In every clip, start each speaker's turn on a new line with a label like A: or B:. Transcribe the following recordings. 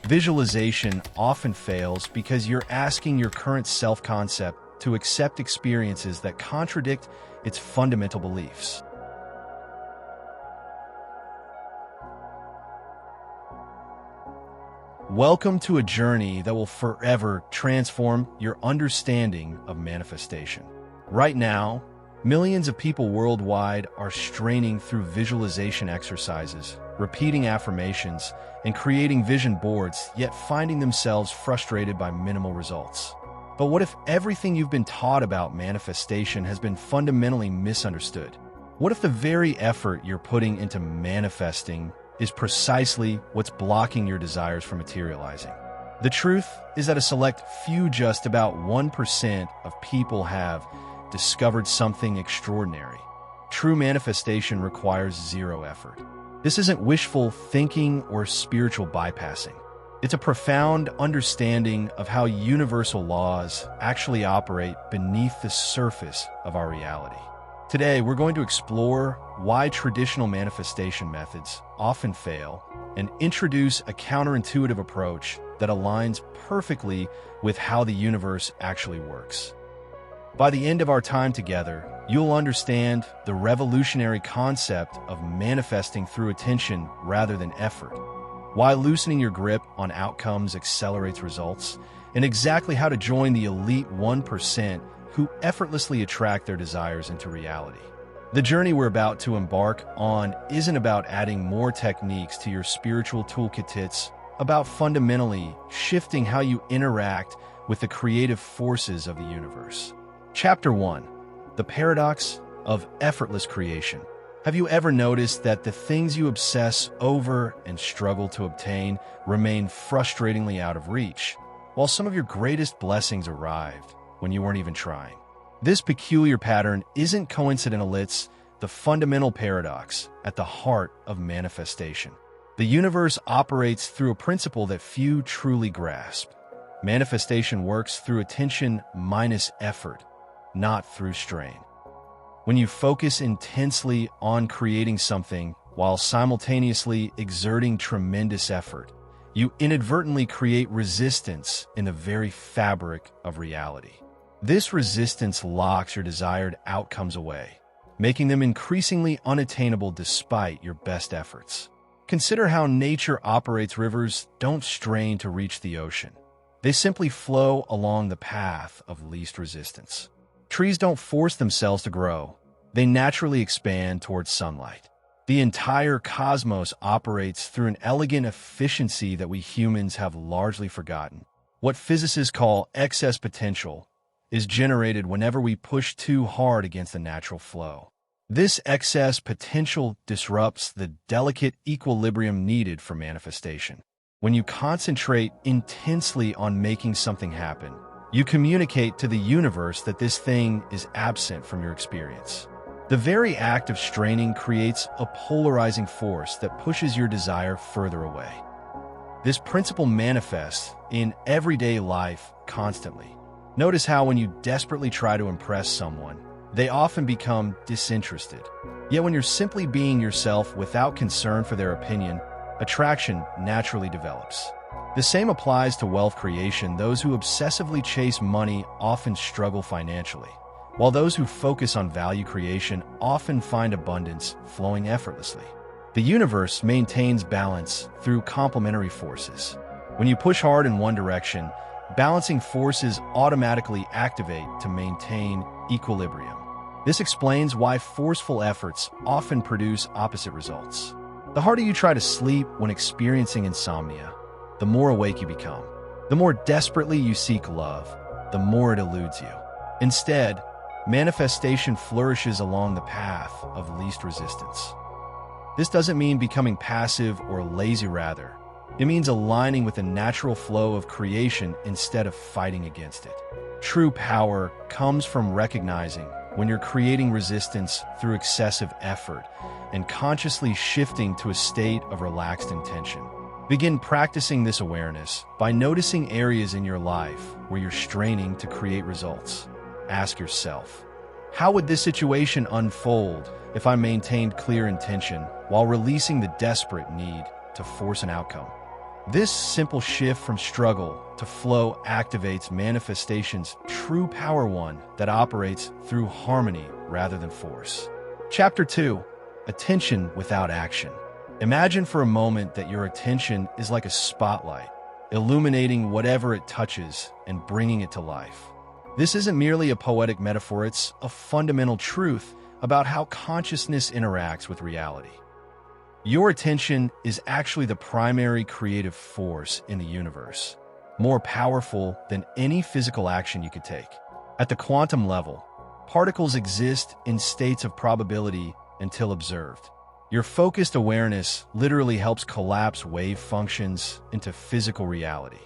A: Visualization often fails because you're asking your current self-concept to accept experiences that contradict its fundamental beliefs. Welcome to a journey that will forever transform your understanding of manifestation. Right now, millions of people worldwide are straining through visualization exercises, repeating affirmations, and creating vision boards, yet finding themselves frustrated by minimal results. But what if everything you've been taught about manifestation has been fundamentally misunderstood? What if the very effort you're putting into manifesting is precisely what's blocking your desires from materializing? The truth is that a select few, just about 1% of people, have discovered something extraordinary. True manifestation requires zero effort. This isn't wishful thinking or spiritual bypassing. It's a profound understanding of how universal laws actually operate beneath the surface of our reality. Today, we're going to explore why traditional manifestation methods often fail and introduce a counterintuitive approach that aligns perfectly with how the universe actually works. By the end of our time together, you'll understand the revolutionary concept of manifesting through attention rather than effort, why loosening your grip on outcomes accelerates results, and exactly how to join the elite 1% who effortlessly attract their desires into reality. The journey we're about to embark on isn't about adding more techniques to your spiritual toolkit. It's about fundamentally shifting how you interact with the creative forces of the universe. Chapter 1. The Paradox of Effortless Creation. Have you ever noticed that the things you obsess over and struggle to obtain remain frustratingly out of reach, while some of your greatest blessings arrived when you weren't even trying? This peculiar pattern isn't coincidental. It's the fundamental paradox at the heart of manifestation. The universe operates through a principle that few truly grasp. Manifestation works through attention minus effort, not through strain. When you focus intensely on creating something while simultaneously exerting tremendous effort, you inadvertently create resistance in the very fabric of reality. This resistance locks your desired outcomes away, making them increasingly unattainable despite your best efforts. Consider how nature operates. Rivers don't strain to reach the ocean. They simply flow along the path of least resistance. Trees don't force themselves to grow. They naturally expand towards sunlight. The entire cosmos operates through an elegant efficiency that we humans have largely forgotten. What physicists call excess potential is generated whenever we push too hard against the natural flow. This excess potential disrupts the delicate equilibrium needed for manifestation. When you concentrate intensely on making something happen, you communicate to the universe that this thing is absent from your experience. The very act of straining creates a polarizing force that pushes your desire further away. This principle manifests in everyday life constantly. Notice how when you desperately try to impress someone, they often become disinterested. Yet when you're simply being yourself without concern for their opinion, attraction naturally develops. The same applies to wealth creation. Those who obsessively chase money often struggle financially, while those who focus on value creation often find abundance flowing effortlessly. The universe maintains balance through complementary forces. When you push hard in one direction, balancing forces automatically activate to maintain equilibrium. This explains why forceful efforts often produce opposite results. The harder you try to sleep when experiencing insomnia, the more awake you become. The more desperately you seek love, the more it eludes you. Instead, manifestation flourishes along the path of least resistance. This doesn't mean becoming passive or lazy. Rather, it means aligning with the natural flow of creation instead of fighting against it. True power comes from recognizing when you're creating resistance through excessive effort and consciously shifting to a state of relaxed intention. Begin practicing this awareness by noticing areas in your life where you're straining to create results. Ask yourself, how would this situation unfold if I maintained clear intention while releasing the desperate need to force an outcome? This simple shift from struggle to flow activates manifestation's true power, one that operates through harmony rather than force. Chapter 2. Attention without action. Imagine for a moment that your attention is like a spotlight, illuminating whatever it touches and bringing it to life. This isn't merely a poetic metaphor, it's a fundamental truth about how consciousness interacts with reality. Your attention is actually the primary creative force in the universe, more powerful than any physical action you could take. At the quantum level, particles exist in states of probability until observed. Your focused awareness literally helps collapse wave functions into physical reality.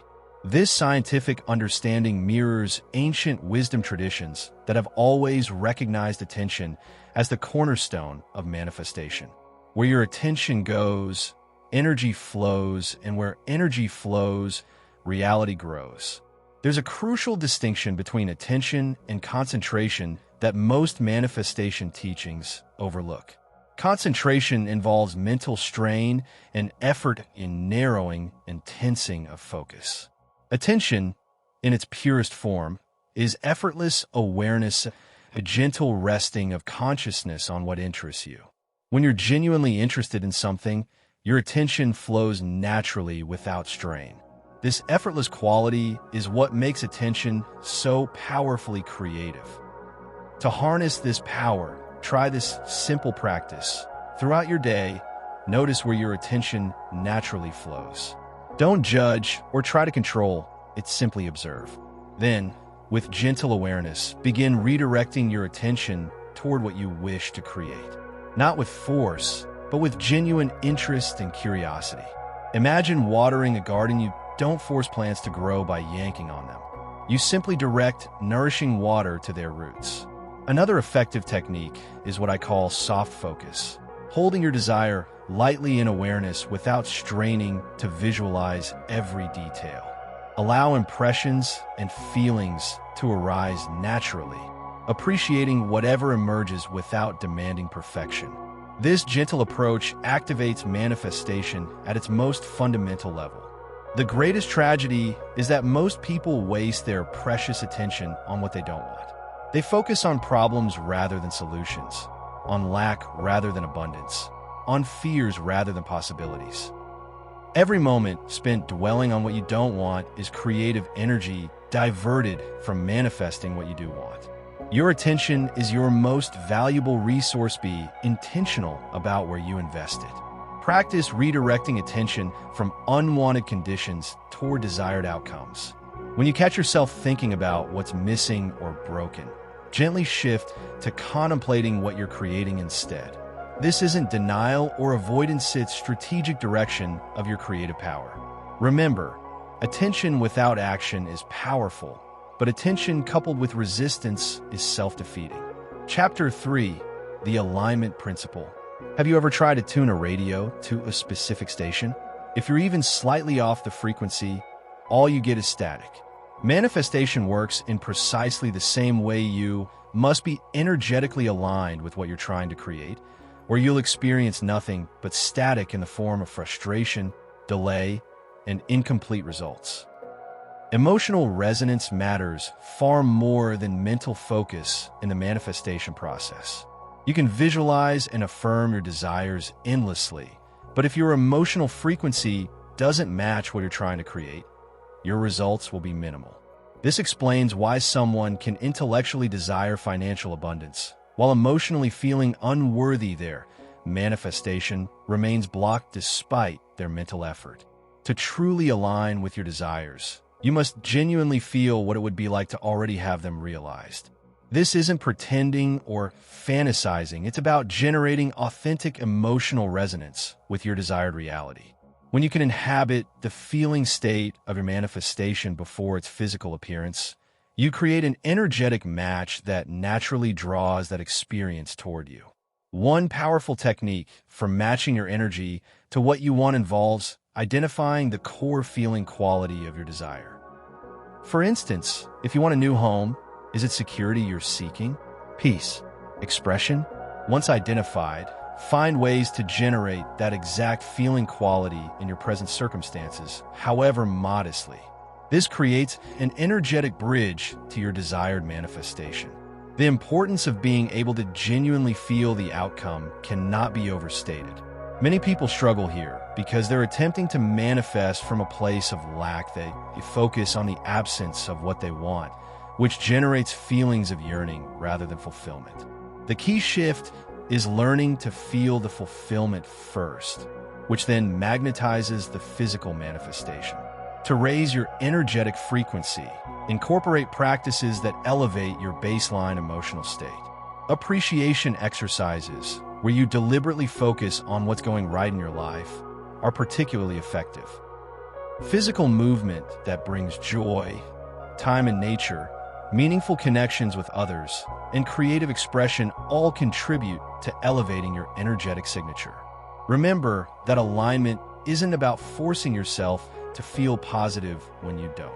A: This scientific understanding mirrors ancient wisdom traditions that have always recognized attention as the cornerstone of manifestation. Where your attention goes, energy flows, and where energy flows, reality grows. There's a crucial distinction between attention and concentration that most manifestation teachings overlook. Concentration involves mental strain and effort in narrowing and tensing of focus. Attention, in its purest form, is effortless awareness, a gentle resting of consciousness on what interests you. When you're genuinely interested in something, your attention flows naturally without strain. This effortless quality is what makes attention so powerfully creative. To harness this power, try this simple practice. Throughout your day, notice where your attention naturally flows. Don't judge or try to control, it's simply observe. Then, with gentle awareness, begin redirecting your attention toward what you wish to create. Not with force, but with genuine interest and curiosity. Imagine watering a garden. You don't force plants to grow by yanking on them. You simply direct nourishing water to their roots. Another effective technique is what I call soft focus, holding your desire lightly in awareness without straining to visualize every detail. Allow impressions and feelings to arise naturally, appreciating whatever emerges without demanding perfection. This gentle approach activates manifestation at its most fundamental level. The greatest tragedy is that most people waste their precious attention on what they don't want. They focus on problems rather than solutions, on lack rather than abundance, on fears rather than possibilities. Every moment spent dwelling on what you don't want is creative energy diverted from manifesting what you do want. Your attention is your most valuable resource. Be intentional about where you invest it. Practice redirecting attention from unwanted conditions toward desired outcomes. When you catch yourself thinking about what's missing or broken, gently shift to contemplating what you're creating instead. This isn't denial or avoidance, it's strategic direction of your creative power. Remember, attention without action is powerful, but attention coupled with resistance is self-defeating. Chapter 3. The Alignment Principle. Have you ever tried to tune a radio to a specific station? If you're even slightly off the frequency, all you get is static. Manifestation works in precisely the same way. You must be energetically aligned with what you're trying to create, or you'll experience nothing but static in the form of frustration, delay, and incomplete results. Emotional resonance matters far more than mental focus in the manifestation process. You can visualize and affirm your desires endlessly, but if your emotional frequency doesn't match what you're trying to create, your results will be minimal. This explains why someone can intellectually desire financial abundance, while emotionally feeling unworthy. Their manifestation remains blocked despite their mental effort. To truly align with your desires, you must genuinely feel what it would be like to already have them realized. This isn't pretending or fantasizing. It's about generating authentic emotional resonance with your desired reality. When you can inhabit the feeling state of your manifestation before its physical appearance, you create an energetic match that naturally draws that experience toward you. One powerful technique for matching your energy to what you want involves identifying the core feeling quality of your desire. For instance, if you want a new home, is it security you're seeking? Peace? Expression? Once identified, Find ways to generate that exact feeling quality in your present circumstances, however modestly. This creates an energetic bridge to your desired manifestation. The importance of being able to genuinely feel the outcome cannot be overstated. Many people struggle here because they're attempting to manifest from a place of lack. They focus on the absence of what they want, which generates feelings of yearning rather than fulfillment. The key shift is learning to feel the fulfillment first, which then magnetizes the physical manifestation. To raise your energetic frequency, incorporate practices that elevate your baseline emotional state. Appreciation exercises, where you deliberately focus on what's going right in your life, are particularly effective. Physical movement that brings joy, time in nature, meaningful connections with others, and creative expression all contribute to elevating your energetic signature. Remember that alignment isn't about forcing yourself to feel positive when you don't.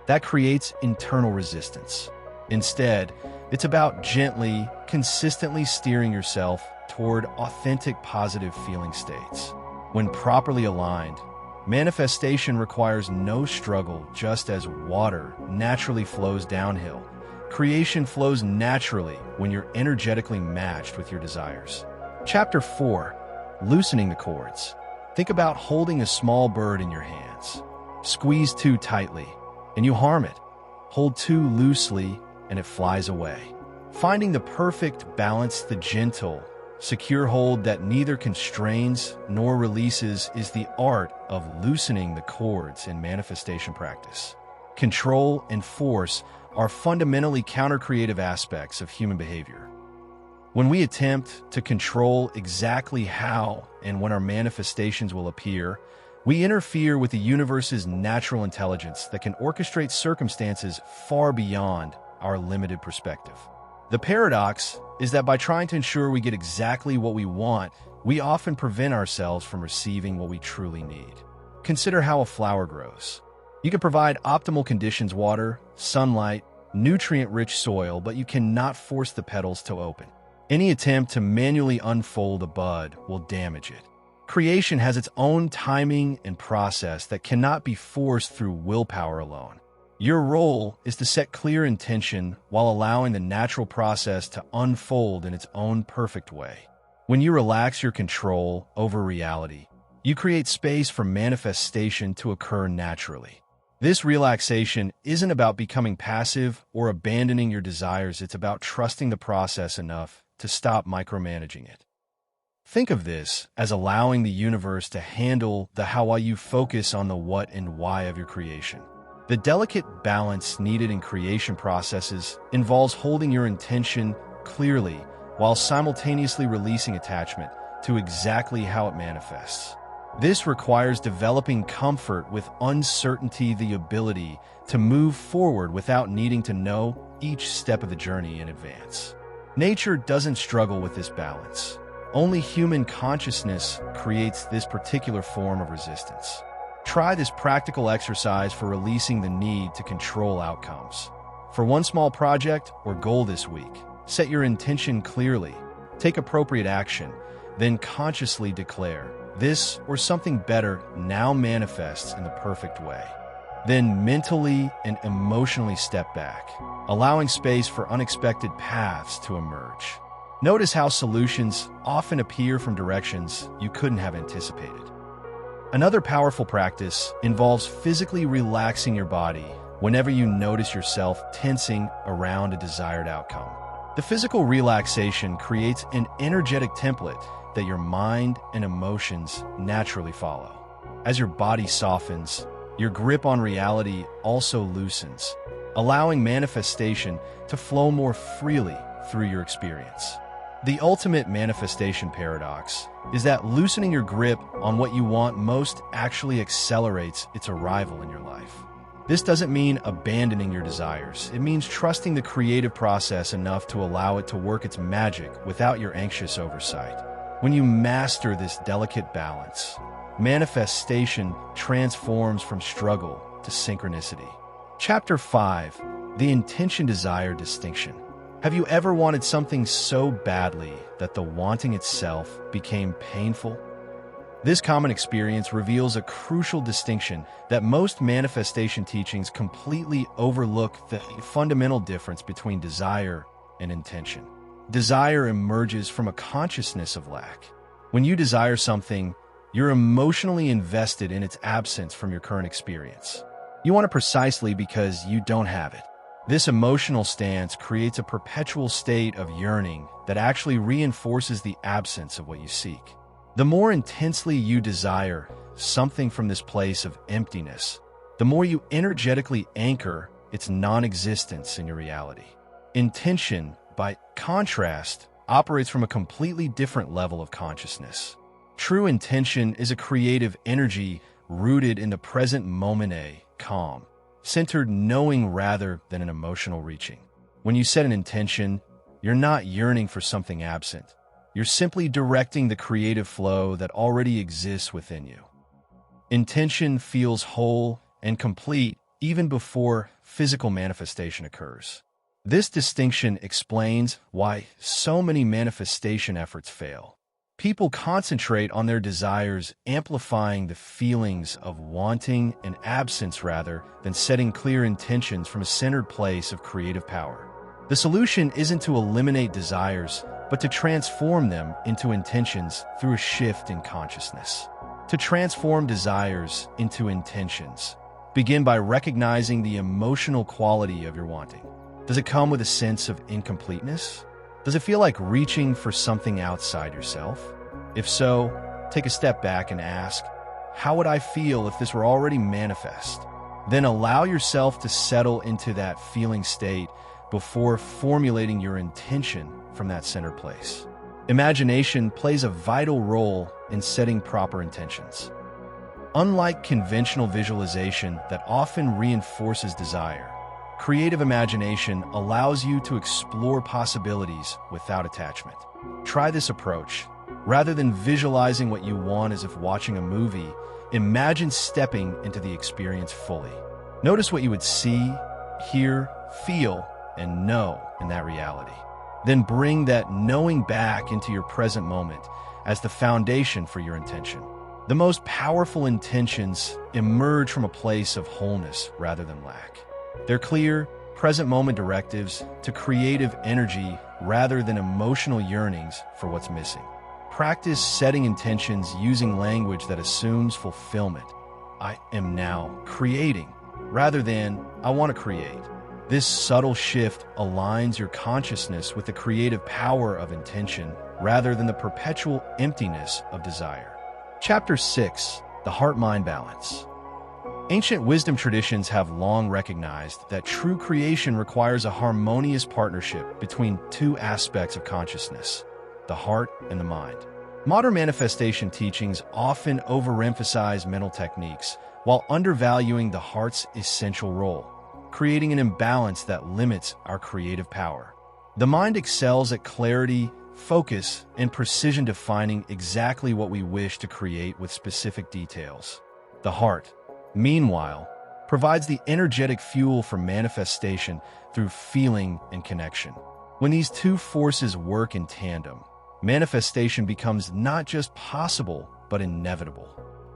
A: That creates internal resistance. Instead, it's about gently, consistently steering yourself toward authentic positive feeling states. When properly aligned, manifestation requires no struggle. Just as water naturally flows downhill, creation flows naturally when you're energetically matched with your desires. Chapter 4. Loosening the cords. Think about holding a small bird in your hands. Squeeze too tightly, and you harm it. Hold too loosely, and it flies away. Finding the perfect balance, the gentle, secure hold that neither constrains nor releases, is the art of loosening the cords in manifestation practice. Control and force are fundamentally counter-creative aspects of human behavior. When we attempt to control exactly how and when our manifestations will appear, we interfere with the universe's natural intelligence that can orchestrate circumstances far beyond our limited perspective. The paradox is that by trying to ensure we get exactly what we want, we often prevent ourselves from receiving what we truly need. Consider how a flower grows. You can provide optimal conditions: water, sunlight, nutrient-rich soil, but you cannot force the petals to open. Any attempt to manually unfold a bud will damage it. Creation has its own timing and process that cannot be forced through willpower alone. Your role is to set clear intention while allowing the natural process to unfold in its own perfect way. When you relax your control over reality, you create space for manifestation to occur naturally. This relaxation isn't about becoming passive or abandoning your desires. It's about trusting the process enough to stop micromanaging it. Think of this as allowing the universe to handle the how while you focus on the what and why of your creation. The delicate balance needed in creation processes involves holding your intention clearly while simultaneously releasing attachment to exactly how it manifests. This requires developing comfort with uncertainty, the ability to move forward without needing to know each step of the journey in advance. Nature doesn't struggle with this balance. Only human consciousness creates this particular form of resistance. Try this practical exercise for releasing the need to control outcomes. For one small project or goal this week, set your intention clearly, take appropriate action, then consciously declare, "This or something better now manifests in the perfect way." Then mentally and emotionally step back, allowing space for unexpected paths to emerge. Notice how solutions often appear from directions you couldn't have anticipated. Another powerful practice involves physically relaxing your body whenever you notice yourself tensing around a desired outcome. The physical relaxation creates an energetic template that your mind and emotions naturally follow. As your body softens, your grip on reality also loosens, allowing manifestation to flow more freely through your experience. The ultimate manifestation paradox is that loosening your grip on what you want most actually accelerates its arrival in your life. This doesn't mean abandoning your desires. It means trusting the creative process enough to allow it to work its magic without your anxious oversight. When you master this delicate balance, manifestation transforms from struggle to synchronicity. Chapter 5. The Intention-Desire Distinction. Have you ever wanted something so badly that the wanting itself became painful? This common experience reveals a crucial distinction that most manifestation teachings completely overlook: the fundamental difference between desire and intention. Desire emerges from a consciousness of lack. When you desire something, you're emotionally invested in its absence from your current experience. You want it precisely because you don't have it. This emotional stance creates a perpetual state of yearning that actually reinforces the absence of what you seek. The more intensely you desire something from this place of emptiness, the more you energetically anchor its non-existence in your reality. Intention, by contrast, operates from a completely different level of consciousness. True intention is a creative energy rooted in the present moment, a calm, centered knowing rather than an emotional reaching. When you set an intention, you're not yearning for something absent. You're simply directing the creative flow that already exists within you. Intention feels whole and complete even before physical manifestation occurs. This distinction explains why so many manifestation efforts fail. People concentrate on their desires, amplifying the feelings of wanting and absence rather than setting clear intentions from a centered place of creative power. The solution isn't to eliminate desires, but to transform them into intentions through a shift in consciousness. To transform desires into intentions, begin by recognizing the emotional quality of your wanting. Does it come with a sense of incompleteness? Does it feel like reaching for something outside yourself? If so, take a step back and ask, how would I feel if this were already manifest? Then allow yourself to settle into that feeling state before formulating your intention from that centered place. Imagination plays a vital role in setting proper intentions. Unlike conventional visualization that often reinforces desire, creative imagination allows you to explore possibilities without attachment. Try this approach. Rather than visualizing what you want as if watching a movie, imagine stepping into the experience fully. Notice what you would see, hear, feel, and know in that reality. Then bring that knowing back into your present moment as the foundation for your intention. The most powerful intentions emerge from a place of wholeness rather than lack. They're clear, present moment directives to creative energy rather than emotional yearnings for what's missing. Practice setting intentions using language that assumes fulfillment. I am now creating, rather than I want to create. This subtle shift aligns your consciousness with the creative power of intention rather than the perpetual emptiness of desire. Chapter 6: The Heart-Mind Balance. Ancient wisdom traditions have long recognized that true creation requires a harmonious partnership between two aspects of consciousness: the heart and the mind. Modern manifestation teachings often overemphasize mental techniques while undervaluing the heart's essential role, creating an imbalance that limits our creative power. The mind excels at clarity, focus, and precision, defining exactly what we wish to create with specific details. The heart, meanwhile, provides the energetic fuel for manifestation through feeling and connection. When these two forces work in tandem, manifestation becomes not just possible, but inevitable.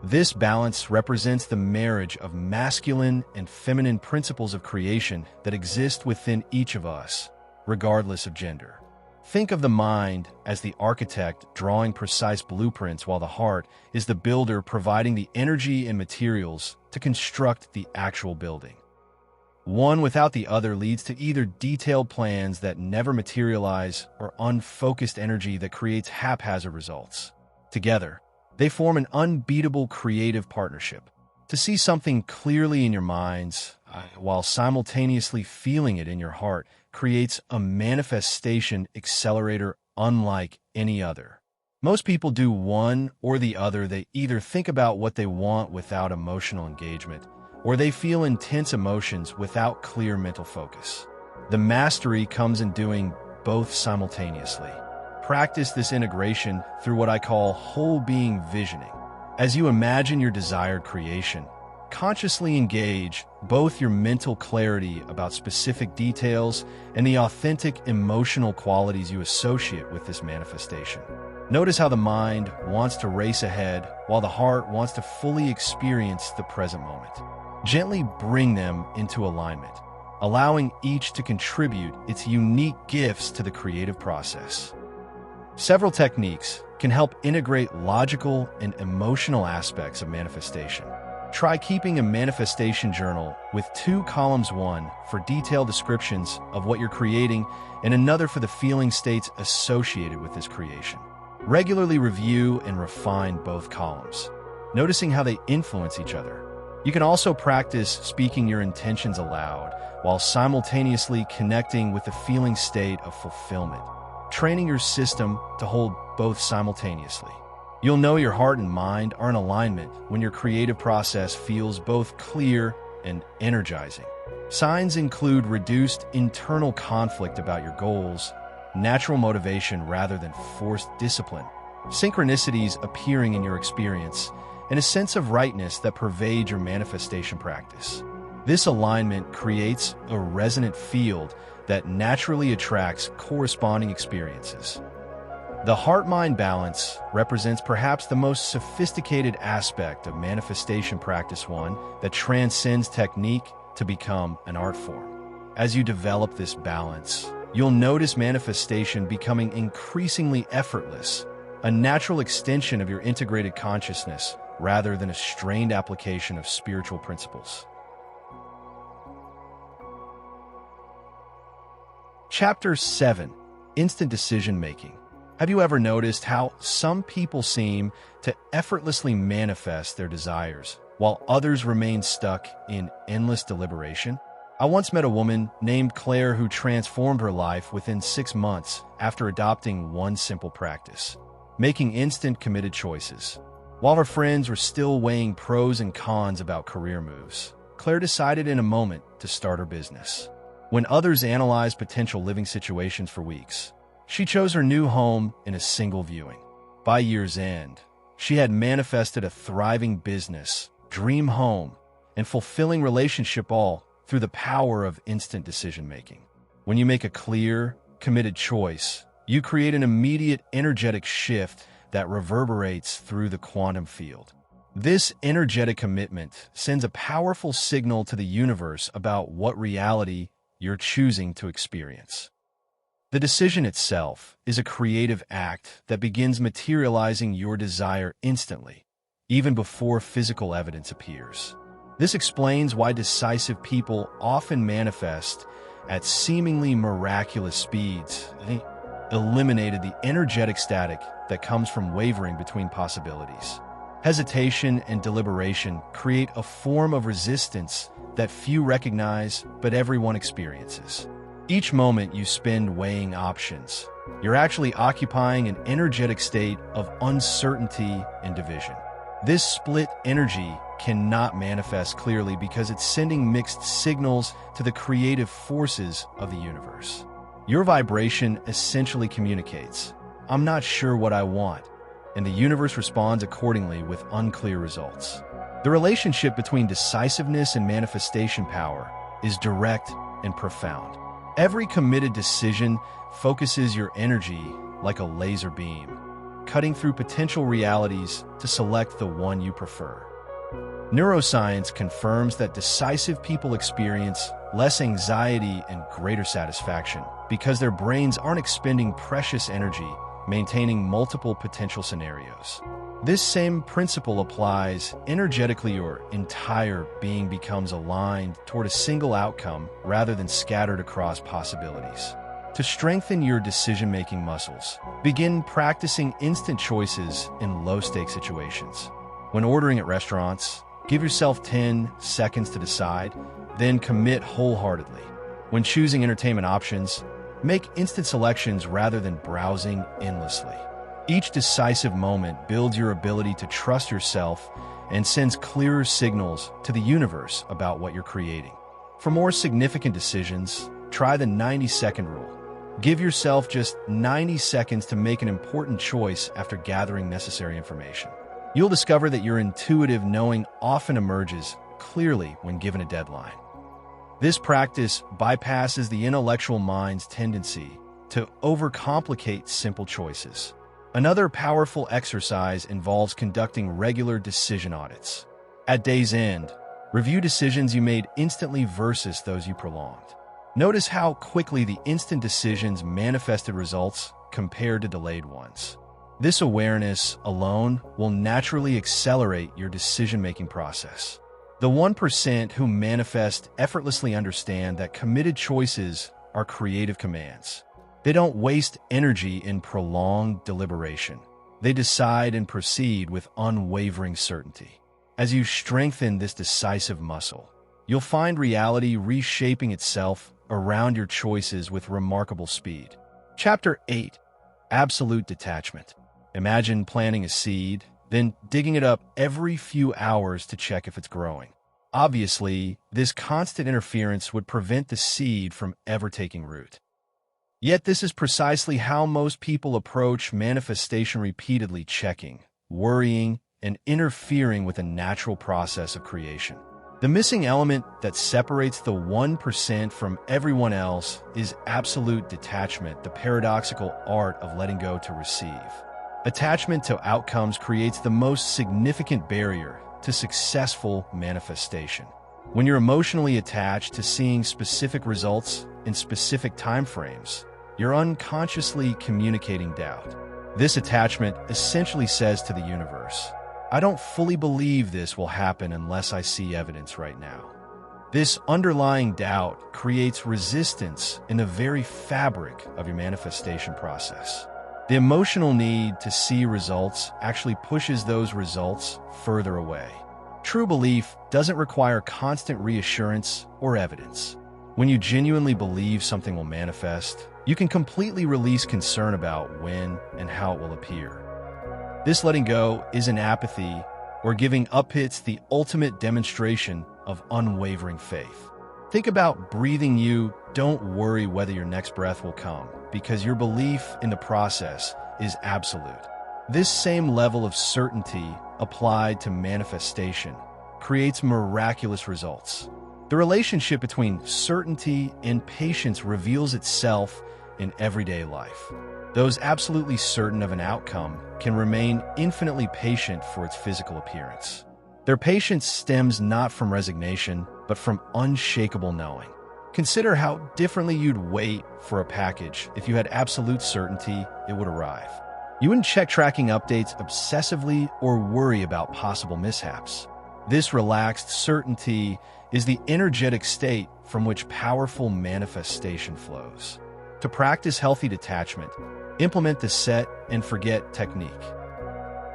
A: This balance represents the marriage of masculine and feminine principles of creation that exist within each of us, regardless of gender. Think of the mind as the architect drawing precise blueprints, while the heart is the builder providing the energy and materials to construct the actual building. One without the other leads to either detailed plans that never materialize or unfocused energy that creates haphazard results. Together, they form an unbeatable creative partnership. To see something clearly in your minds while simultaneously feeling it in your heart creates a manifestation accelerator unlike any other. Most people do one or the other. They either think about what they want without emotional engagement, or they feel intense emotions without clear mental focus. The mastery comes in doing both simultaneously. Practice this integration through what I call whole being visioning. As you imagine your desired creation, Consciously engage both your mental clarity about specific details and the authentic emotional qualities you associate with this manifestation. Notice how the mind wants to race ahead while the heart wants to fully experience the present moment. Gently bring them into alignment, allowing each to contribute its unique gifts to the creative process. Several techniques can help integrate logical and emotional aspects of manifestation. Try keeping a manifestation journal with 2 columns, one for detailed descriptions of what you're creating and another for the feeling states associated with this creation. Regularly review and refine both columns, noticing how they influence each other. You can also practice speaking your intentions aloud while simultaneously connecting with the feeling state of fulfillment, training your system to hold both simultaneously. You'll know your heart and mind are in alignment when your creative process feels both clear and energizing. Signs include reduced internal conflict about your goals, natural motivation rather than forced discipline, synchronicities appearing in your experience, and a sense of rightness that pervades your manifestation practice. This alignment creates a resonant field that naturally attracts corresponding experiences. The heart-mind balance represents perhaps the most sophisticated aspect of manifestation practice, one that transcends technique to become an art form. As you develop this balance, you'll notice manifestation becoming increasingly effortless, a natural extension of your integrated consciousness rather than a strained application of spiritual principles. Chapter 7. Instant Decision-Making. Have you ever noticed how some people seem to effortlessly manifest their desires, while others remain stuck in endless deliberation? I once met a woman named Claire who transformed her life within 6 months after adopting one simple practice: making instant committed choices. While her friends were still weighing pros and cons about career moves, Claire decided in a moment to start her business. When others analyzed potential living situations for weeks, she chose her new home in a single viewing. By year's end, she had manifested a thriving business, dream home, and fulfilling relationship, all through the power of instant decision-making. When you make a clear, committed choice, you create an immediate energetic shift that reverberates through the quantum field. This energetic commitment sends a powerful signal to the universe about what reality you're choosing to experience. The decision itself is a creative act that begins materializing your desire instantly, even before physical evidence appears. This explains why decisive people often manifest at seemingly miraculous speeds. They eliminated the energetic static that comes from wavering between possibilities. Hesitation and deliberation create a form of resistance that few recognize but everyone experiences. Each moment you spend weighing options, you're actually occupying an energetic state of uncertainty and division. This split energy cannot manifest clearly because it's sending mixed signals to the creative forces of the universe. Your vibration essentially communicates, "I'm not sure what I want," and the universe responds accordingly with unclear results. The relationship between decisiveness and manifestation power is direct and profound. Every committed decision focuses your energy like a laser beam, cutting through potential realities to select the one you prefer. Neuroscience confirms that decisive people experience less anxiety and greater satisfaction because their brains aren't expending precious energy maintaining multiple potential scenarios. This same principle applies energetically. Your entire being becomes aligned toward a single outcome rather than scattered across possibilities. To strengthen your decision-making muscles, begin practicing instant choices in low-stakes situations. When ordering at restaurants, give yourself 10 seconds to decide, then commit wholeheartedly. When choosing entertainment options, make instant selections rather than browsing endlessly. Each decisive moment builds your ability to trust yourself and sends clearer signals to the universe about what you're creating. For more significant decisions, try the 90-second rule. Give yourself just 90 seconds to make an important choice after gathering necessary information. You'll discover that your intuitive knowing often emerges clearly when given a deadline. This practice bypasses the intellectual mind's tendency to overcomplicate simple choices. Another powerful exercise involves conducting regular decision audits. At day's end, review decisions you made instantly versus those you prolonged. Notice how quickly the instant decisions manifested results compared to delayed ones. This awareness alone will naturally accelerate your decision-making process. The 1% who manifest effortlessly understand that committed choices are creative commands. They don't waste energy in prolonged deliberation. They decide and proceed with unwavering certainty. As you strengthen this decisive muscle, you'll find reality reshaping itself around your choices with remarkable speed. Chapter 8. Absolute Detachment. Imagine planting a seed, then digging it up every few hours to check if it's growing. Obviously, this constant interference would prevent the seed from ever taking root. Yet this is precisely how most people approach manifestation, repeatedly checking, worrying, and interfering with the natural process of creation. The missing element that separates the 1% from everyone else is absolute detachment, the paradoxical art of letting go to receive. Attachment to outcomes creates the most significant barrier to successful manifestation. When you're emotionally attached to seeing specific results in specific time frames, you're unconsciously communicating doubt. This attachment essentially says to the universe, I don't fully believe this will happen unless I see evidence right now. This underlying doubt creates resistance in the very fabric of your manifestation process. The emotional need to see results actually pushes those results further away. True belief doesn't require constant reassurance or evidence. When you genuinely believe something will manifest, you can completely release concern about when and how it will appear. This letting go isn't apathy or giving up. It's the ultimate demonstration of unwavering faith. Think about breathing. You don't worry whether your next breath will come because your belief in the process is absolute. This same level of certainty applied to manifestation creates miraculous results. The relationship between certainty and patience reveals itself in everyday life. Those absolutely certain of an outcome can remain infinitely patient for its physical appearance. Their patience stems not from resignation, but from unshakable knowing. Consider how differently you'd wait for a package if you had absolute certainty it would arrive. You wouldn't check tracking updates obsessively or worry about possible mishaps. This relaxed certainty is the energetic state from which powerful manifestation flows. To practice healthy detachment, implement the set and forget technique.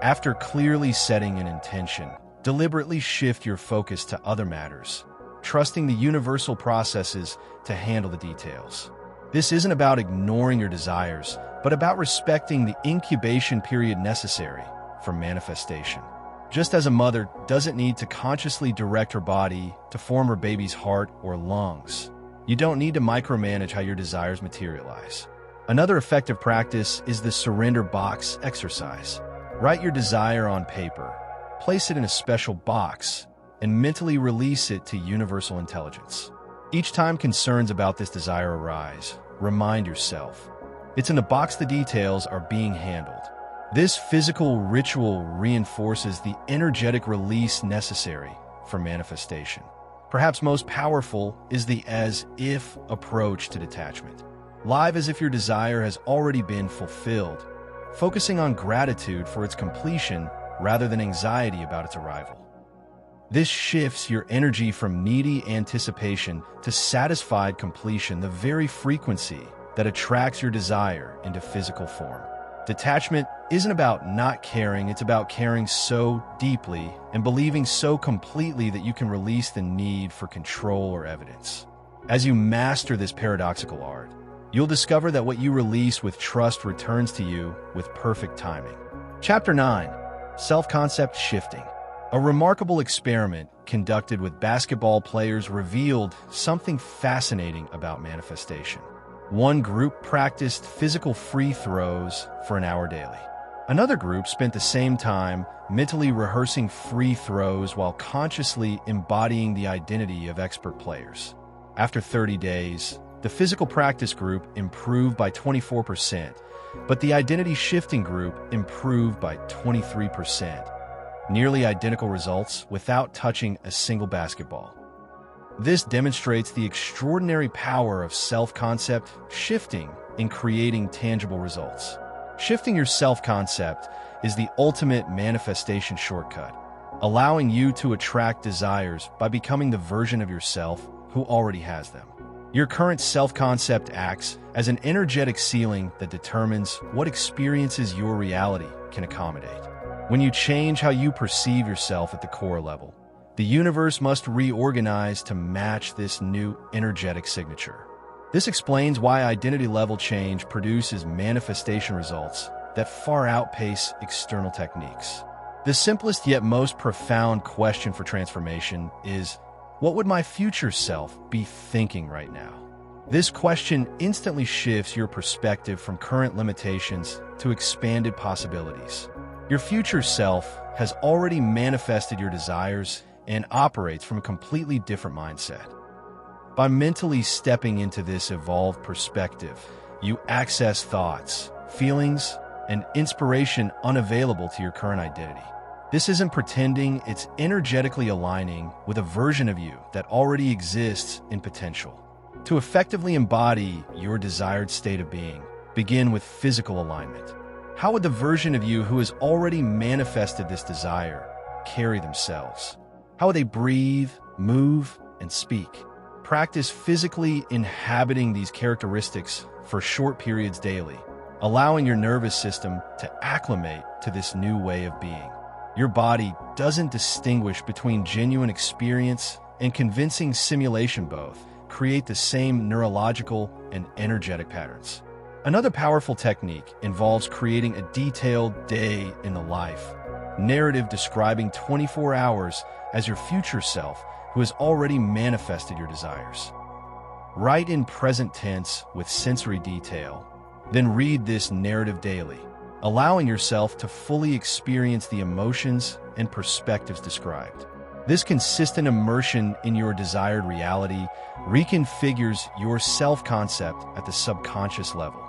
A: After clearly setting an intention, deliberately shift your focus to other matters, trusting the universal processes to handle the details. This isn't about ignoring your desires, but about respecting the incubation period necessary for manifestation. Just as a mother doesn't need to consciously direct her body to form her baby's heart or lungs, you don't need to micromanage how your desires materialize. Another effective practice is the surrender box exercise. Write your desire on paper, place it in a special box, and mentally release it to universal intelligence. Each time concerns about this desire arise, remind yourself, it's in the box the details are being handled. This physical ritual reinforces the energetic release necessary for manifestation. Perhaps most powerful is the as-if approach to detachment. Live as if your desire has already been fulfilled, focusing on gratitude for its completion rather than anxiety about its arrival. This shifts your energy from needy anticipation to satisfied completion, the very frequency that attracts your desire into physical form. Detachment isn't about not caring, it's about caring so deeply and believing so completely that you can release the need for control or evidence. As you master this paradoxical art, you'll discover that what you release with trust returns to you with perfect timing. Chapter 9. Self-concept shifting. A remarkable experiment conducted with basketball players revealed something fascinating about manifestation. One group practiced physical free throws for an hour daily. Another group spent the same time mentally rehearsing free throws while consciously embodying the identity of expert players. After 30 days, the physical practice group improved by 24%, but the identity shifting group improved by 23%. Nearly identical results without touching a single basketball. This demonstrates the extraordinary power of self-concept shifting in creating tangible results. Shifting your self-concept is the ultimate manifestation shortcut, allowing you to attract desires by becoming the version of yourself who already has them. Your current self-concept acts as an energetic ceiling that determines what experiences your reality can accommodate. When you change how you perceive yourself at the core level, the universe must reorganize to match this new energetic signature. This explains why identity level change produces manifestation results that far outpace external techniques. The simplest yet most profound question for transformation is, what would my future self be thinking right now? This question instantly shifts your perspective from current limitations to expanded possibilities. Your future self has already manifested your desires and operates from a completely different mindset. By mentally stepping into this evolved perspective, you access thoughts, feelings, and inspiration unavailable to your current identity. This isn't pretending, it's energetically aligning with a version of you that already exists in potential. To effectively embody your desired state of being, begin with physical alignment. How would the version of you who has already manifested this desire carry themselves? How would they breathe, move, and speak? Practice physically inhabiting these characteristics for short periods daily, allowing your nervous system to acclimate to this new way of being. Your body doesn't distinguish between genuine experience and convincing simulation. Both create the same neurological and energetic patterns. Another powerful technique involves creating a detailed day in the life narrative describing 24 hours as your future self who has already manifested your desires. Write in present tense with sensory detail, then read this narrative daily, allowing yourself to fully experience the emotions and perspectives described. This consistent immersion in your desired reality reconfigures your self-concept at the subconscious level.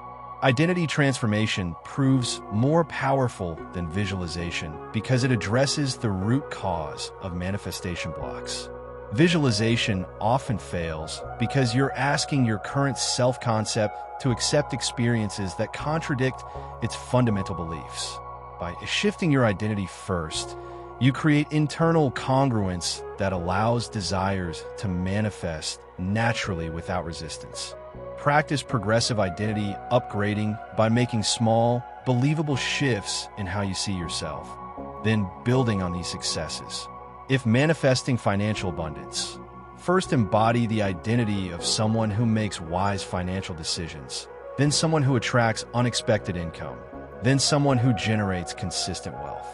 A: Identity transformation proves more powerful than visualization because it addresses the root cause of manifestation blocks. Visualization often fails because you're asking your current self-concept to accept experiences that contradict its fundamental beliefs. By shifting your identity first, you create internal congruence that allows desires to manifest naturally without resistance. Practice progressive identity upgrading by making small, believable shifts in how you see yourself, then building on these successes. If manifesting financial abundance, first embody the identity of someone who makes wise financial decisions, then someone who attracts unexpected income, then someone who generates consistent wealth.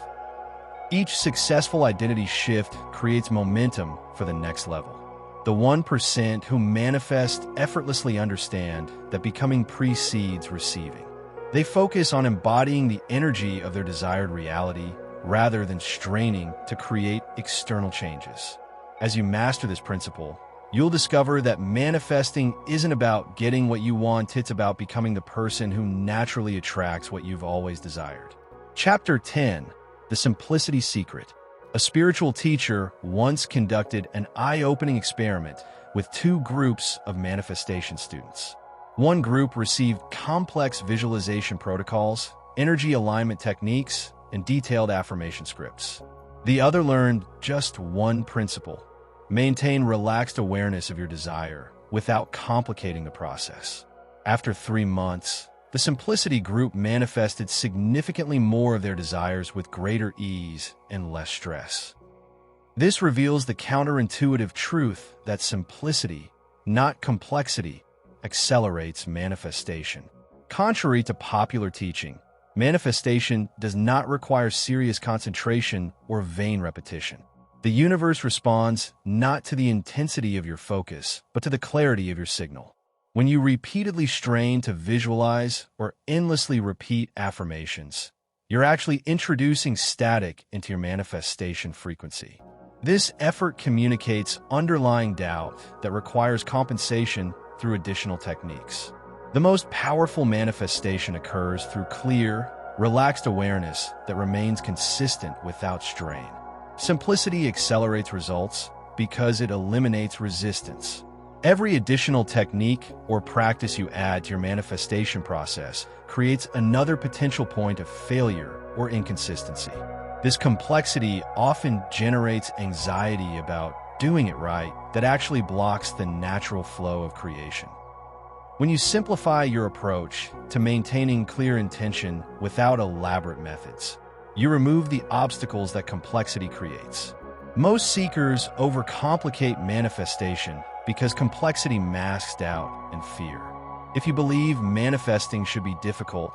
A: Each successful identity shift creates momentum for the next level. The 1% who manifest effortlessly understand that becoming precedes receiving. They focus on embodying the energy of their desired reality rather than straining to create external changes. As you master this principle, you'll discover that manifesting isn't about getting what you want, it's about becoming the person who naturally attracts what you've always desired. Chapter 10: The Simplicity Secret. A spiritual teacher once conducted an eye-opening experiment with two groups of manifestation students. One group received complex visualization protocols, energy alignment techniques, and detailed affirmation scripts. The other learned just one principle: maintain relaxed awareness of your desire without complicating the process. After 3 months, the Simplicity group manifested significantly more of their desires with greater ease and less stress. This reveals the counterintuitive truth that simplicity, not complexity, accelerates manifestation. Contrary to popular teaching, manifestation does not require serious concentration or vain repetition. The universe responds not to the intensity of your focus, but to the clarity of your signal. When you repeatedly strain to visualize or endlessly repeat affirmations, You're actually introducing static into your manifestation frequency. This effort communicates underlying doubt that requires compensation through additional techniques. The most powerful manifestation occurs through clear, relaxed awareness that remains consistent without strain. Simplicity accelerates results because it eliminates resistance. Every additional technique or practice you add to your manifestation process creates another potential point of failure or inconsistency. This complexity often generates anxiety about doing it right that actually blocks the natural flow of creation. When you simplify your approach to maintaining clear intention without elaborate methods, you remove the obstacles that complexity creates. Most seekers overcomplicate manifestation because complexity masks doubt and fear. If you believe manifesting should be difficult,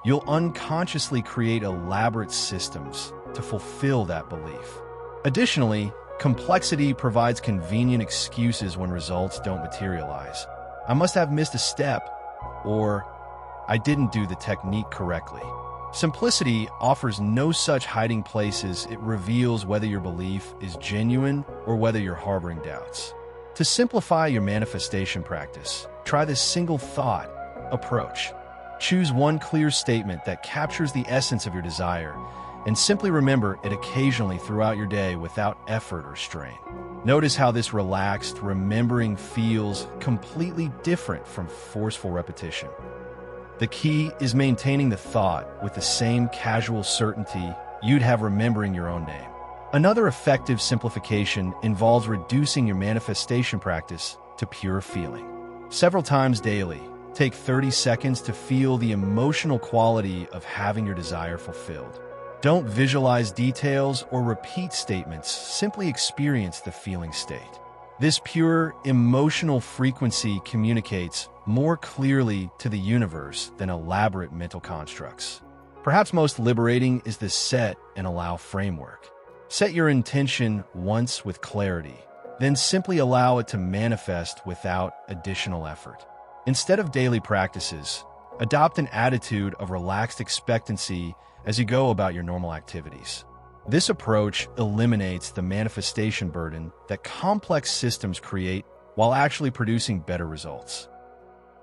A: you'll unconsciously create elaborate systems to fulfill that belief. Additionally, complexity provides convenient excuses when results don't materialize. I must have missed a step, or I didn't do the technique correctly. Simplicity offers no such hiding places. It reveals whether your belief is genuine or whether you're harboring doubts. To simplify your manifestation practice, try this single thought approach. Choose one clear statement that captures the essence of your desire, and simply remember it occasionally throughout your day without effort or strain. Notice how this relaxed remembering feels completely different from forceful repetition. The key is maintaining the thought with the same casual certainty you'd have remembering your own name. Another effective simplification involves reducing your manifestation practice to pure feeling. Several times daily, take 30 seconds to feel the emotional quality of having your desire fulfilled. Don't visualize details or repeat statements, simply experience the feeling state. This pure emotional frequency communicates more clearly to the universe than elaborate mental constructs. Perhaps most liberating is the set and allow framework. Set your intention once with clarity, then simply allow it to manifest without additional effort. Instead of daily practices, adopt an attitude of relaxed expectancy as you go about your normal activities. This approach eliminates the manifestation burden that complex systems create while actually producing better results.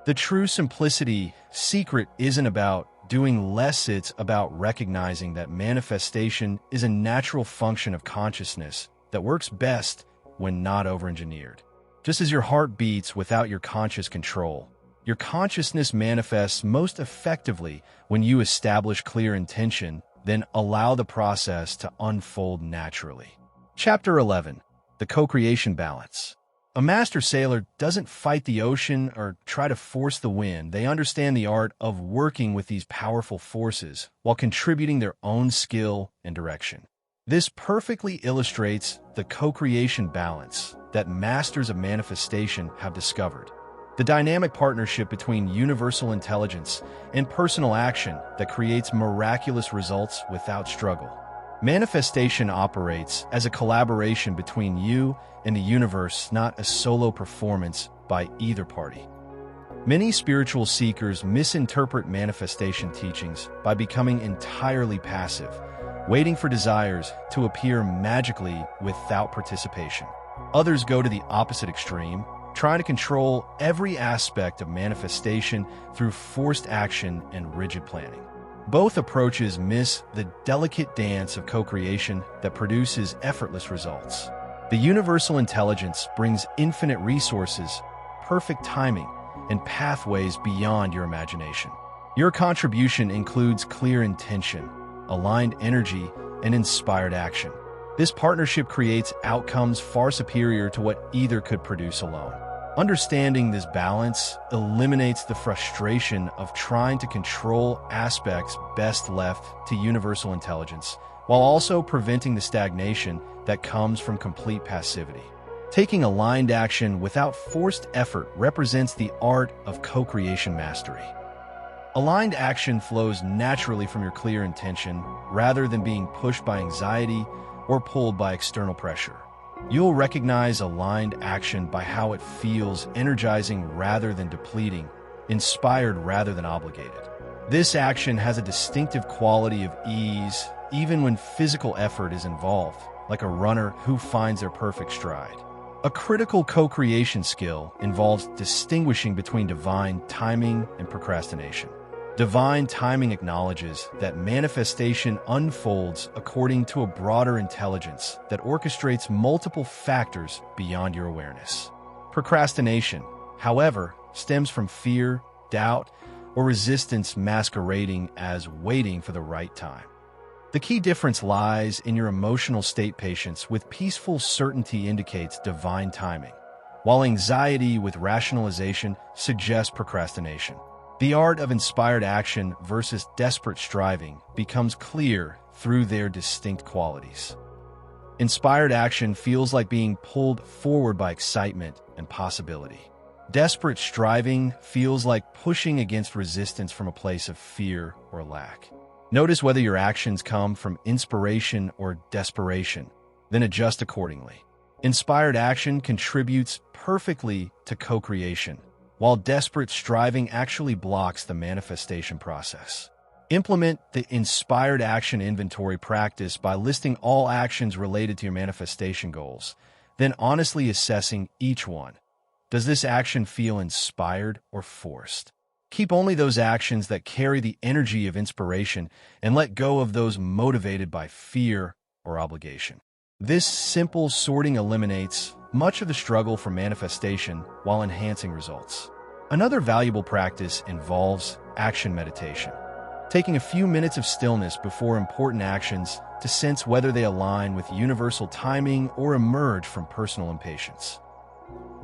A: The true simplicity secret isn't about doing less, it's about recognizing that manifestation is a natural function of consciousness that works best when not over-engineered. Just as your heart beats without your conscious control, your consciousness manifests most effectively when you establish clear intention, then allow the process to unfold naturally. Chapter 11. The Co-Creation Balance. A master sailor doesn't fight the ocean or try to force the wind. They understand the art of working with these powerful forces while contributing their own skill and direction. This perfectly illustrates the co-creation balance that masters of manifestation have discovered. The dynamic partnership between universal intelligence and personal action that creates miraculous results without struggle. Manifestation operates as a collaboration between you and the universe, not a solo performance by either party. Many spiritual seekers misinterpret manifestation teachings by becoming entirely passive, waiting for desires to appear magically without participation. Others go to the opposite extreme, trying to control every aspect of manifestation through forced action and rigid planning. Both approaches miss the delicate dance of co-creation that produces effortless results. The universal intelligence brings infinite resources, perfect timing, and pathways beyond your imagination. Your contribution includes clear intention, aligned energy, and inspired action. This partnership creates outcomes far superior to what either could produce alone. Understanding this balance eliminates the frustration of trying to control aspects best left to universal intelligence, while also preventing the stagnation that comes from complete passivity. Taking aligned action without forced effort represents the art of co-creation mastery. Aligned action flows naturally from your clear intention rather than being pushed by anxiety or pulled by external pressure. You'll recognize aligned action by how it feels energizing rather than depleting, inspired rather than obligated. This action has a distinctive quality of ease, even when physical effort is involved, like a runner who finds their perfect stride. A critical co-creation skill involves distinguishing between divine timing and procrastination. Divine timing acknowledges that manifestation unfolds according to a broader intelligence that orchestrates multiple factors beyond your awareness. Procrastination, however, stems from fear, doubt, or resistance masquerading as waiting for the right time. The key difference lies in your emotional state. Patience with peaceful certainty indicates divine timing, while anxiety with rationalization suggests procrastination. The art of inspired action versus desperate striving becomes clear through their distinct qualities. Inspired action feels like being pulled forward by excitement and possibility. Desperate striving feels like pushing against resistance from a place of fear or lack. Notice whether your actions come from inspiration or desperation, then adjust accordingly. Inspired action contributes perfectly to co-creation, while desperate striving actually blocks the manifestation process. Implement the inspired action inventory practice by listing all actions related to your manifestation goals, then honestly assessing each one. Does this action feel inspired or forced? Keep only those actions that carry the energy of inspiration and let go of those motivated by fear or obligation. This simple sorting eliminates much of the struggle for manifestation while enhancing results. Another valuable practice involves action meditation, taking a few minutes of stillness before important actions to sense whether they align with universal timing or emerge from personal impatience.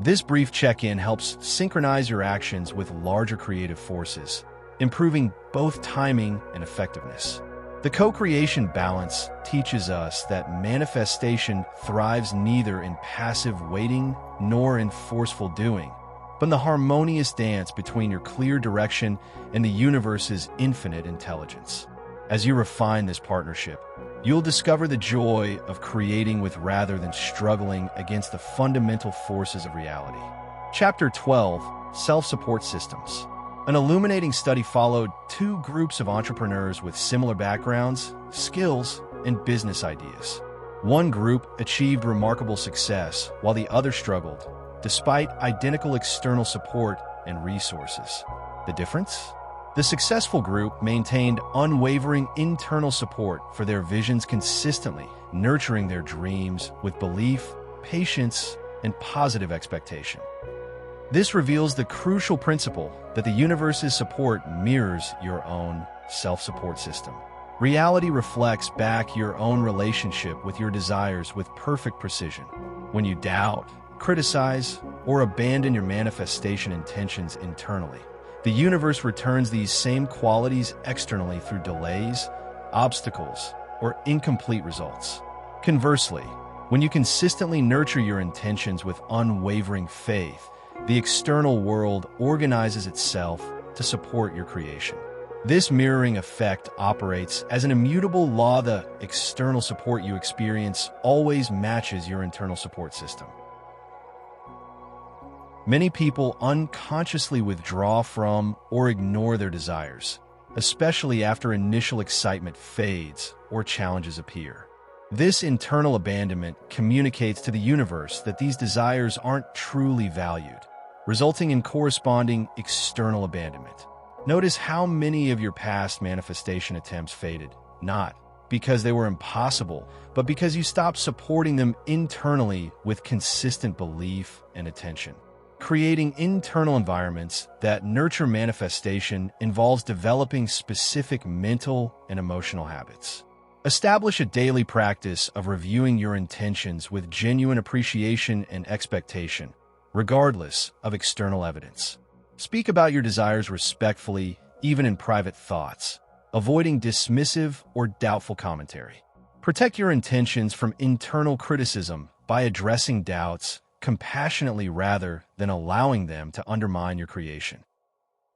A: This brief check-in helps synchronize your actions with larger creative forces, improving both timing and effectiveness. The co-creation balance teaches us that manifestation thrives neither in passive waiting nor in forceful doing, but in the harmonious dance between your clear direction and the universe's infinite intelligence. As you refine this partnership, you'll discover the joy of creating with rather than struggling against the fundamental forces of reality. Chapter 12, Self-Support Systems. An illuminating study followed two groups of entrepreneurs with similar backgrounds, skills, and business ideas. One group achieved remarkable success, while the other struggled, despite identical external support and resources. The difference? The successful group maintained unwavering internal support for their visions consistently, nurturing their dreams with belief, patience, and positive expectation. This reveals the crucial principle that the universe's support mirrors your own self-support system. Reality reflects back your own relationship with your desires with perfect precision. When you doubt, criticize, or abandon your manifestation intentions internally, the universe returns these same qualities externally through delays, obstacles, or incomplete results. Conversely, when you consistently nurture your intentions with unwavering faith, the external world organizes itself to support your creation. This mirroring effect operates as an immutable law. The external support you experience always matches your internal support system. Many people unconsciously withdraw from or ignore their desires, especially after initial excitement fades or challenges appear. This internal abandonment communicates to the universe that these desires aren't truly valued, resulting in corresponding external abandonment. Notice how many of your past manifestation attempts faded, not because they were impossible, but because you stopped supporting them internally with consistent belief and attention. Creating internal environments that nurture manifestation involves developing specific mental and emotional habits. Establish a daily practice of reviewing your intentions with genuine appreciation and expectation, regardless of external evidence. Speak about your desires respectfully, even in private thoughts, avoiding dismissive or doubtful commentary. Protect your intentions from internal criticism by addressing doubts compassionately rather than allowing them to undermine your creation.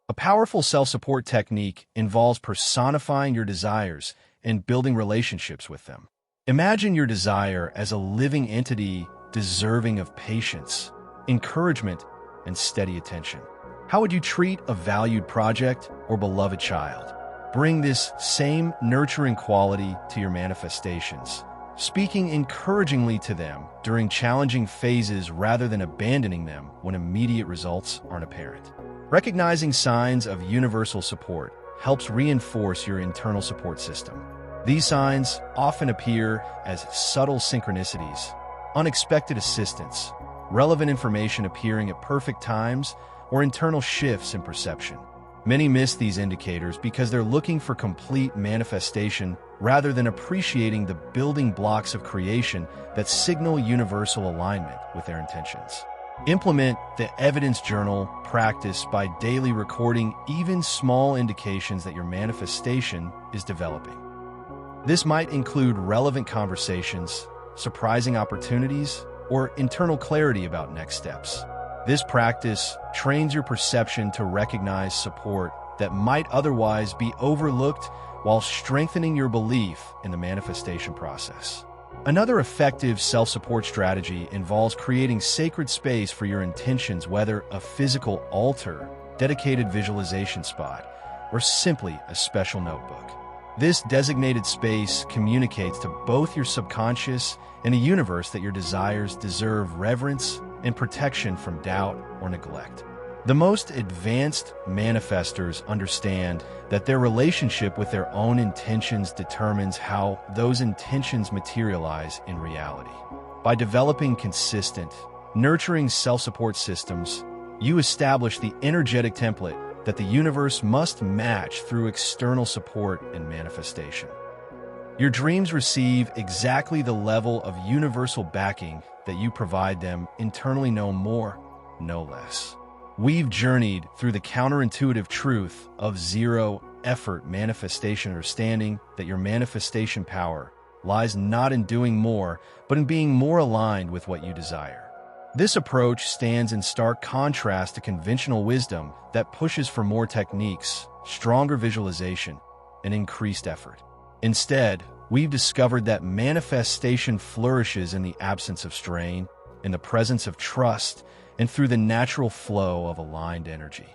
A: A powerful self-support technique involves personifying your desires and building relationships with them. Imagine your desire as a living entity deserving of patience, encouragement, and steady attention. How would you treat a valued project or beloved child? Bring this same nurturing quality to your manifestations, speaking encouragingly to them during challenging phases rather than abandoning them when immediate results aren't apparent. Recognizing signs of universal support helps reinforce your internal support system. These signs often appear as subtle synchronicities, unexpected assistance, relevant information appearing at perfect times, or internal shifts in perception. Many miss these indicators because they're looking for complete manifestation rather than appreciating the building blocks of creation that signal universal alignment with their intentions. Implement the evidence journal practice by daily recording even small indications that your manifestation is developing. This might include relevant conversations, surprising opportunities, or internal clarity about next steps. This practice trains your perception to recognize support that might otherwise be overlooked while strengthening your belief in the manifestation process. Another effective self-support strategy involves creating sacred space for your intentions, whether a physical altar, dedicated visualization spot, or simply a special notebook. This designated space communicates to both your subconscious and the universe that your desires deserve reverence and protection from doubt or neglect. The most advanced manifestors understand that their relationship with their own intentions determines how those intentions materialize in reality. By developing consistent, nurturing self-support systems, you establish the energetic template that the universe must match through external support and manifestation. Your dreams receive exactly the level of universal backing that you provide them internally, no more, no less. We've journeyed through the counterintuitive truth of zero-effort manifestation, understanding that your manifestation power lies not in doing more, but in being more aligned with what you desire. This approach stands in stark contrast to conventional wisdom that pushes for more techniques, stronger visualization, and increased effort. Instead, we've discovered that manifestation flourishes in the absence of strain, in the presence of trust, and through the natural flow of aligned energy.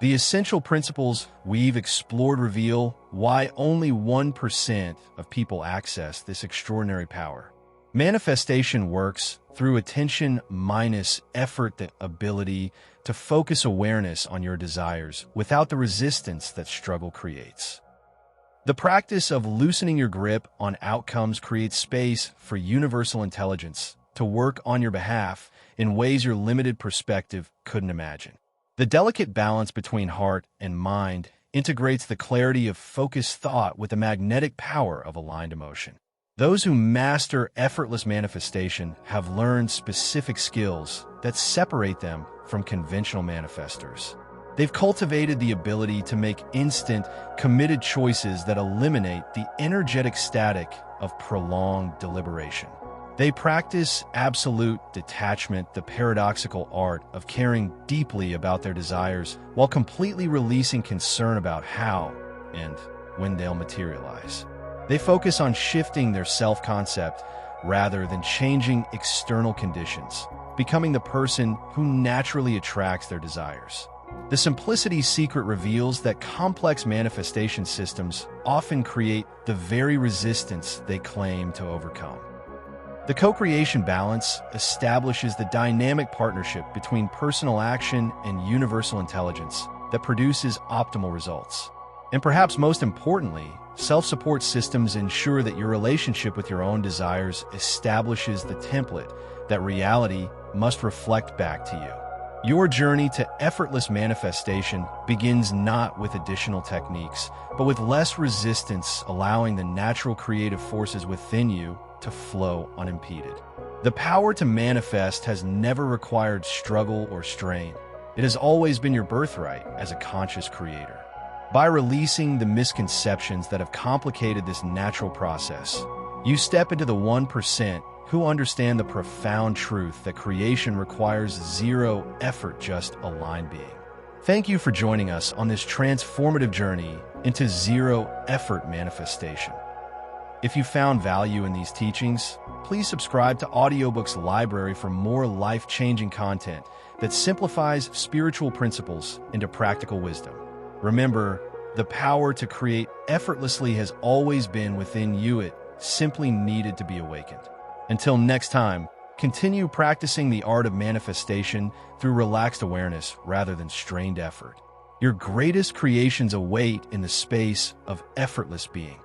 A: The essential principles we've explored reveal why only 1% of people access this extraordinary power. Manifestation works through attention minus effort, the ability to focus awareness on your desires without the resistance that struggle creates. The practice of loosening your grip on outcomes creates space for universal intelligence to work on your behalf in ways your limited perspective couldn't imagine. The delicate balance between heart and mind integrates the clarity of focused thought with the magnetic power of aligned emotion. Those who master effortless manifestation have learned specific skills that separate them from conventional manifestors. They've cultivated the ability to make instant, committed choices that eliminate the energetic static of prolonged deliberation. They practice absolute detachment, the paradoxical art of caring deeply about their desires while completely releasing concern about how and when they'll materialize. They focus on shifting their self-concept rather than changing external conditions, becoming the person who naturally attracts their desires. The simplicity secret reveals that complex manifestation systems often create the very resistance they claim to overcome. The co-creation balance establishes the dynamic partnership between personal action and universal intelligence that produces optimal results. And perhaps most importantly, self-support systems ensure that your relationship with your own desires establishes the template that reality must reflect back to you. Your journey to effortless manifestation begins not with additional techniques, but with less resistance, allowing the natural creative forces within you to flow unimpeded. The power to manifest has never required struggle or strain. It has always been your birthright as a conscious creator. By releasing the misconceptions that have complicated this natural process, you step into the 1% who understand the profound truth that creation requires zero effort, just aligned being. Thank you for joining us on this transformative journey into zero-effort manifestation. If you found value in these teachings, please subscribe to Audiobook's library for more life-changing content that simplifies spiritual principles into practical wisdom. Remember, The power to create effortlessly has always been within you. It simply needed to be awakened. Until next time, continue practicing the art of manifestation through relaxed awareness rather than strained effort. Your greatest creations await in the space of effortless being.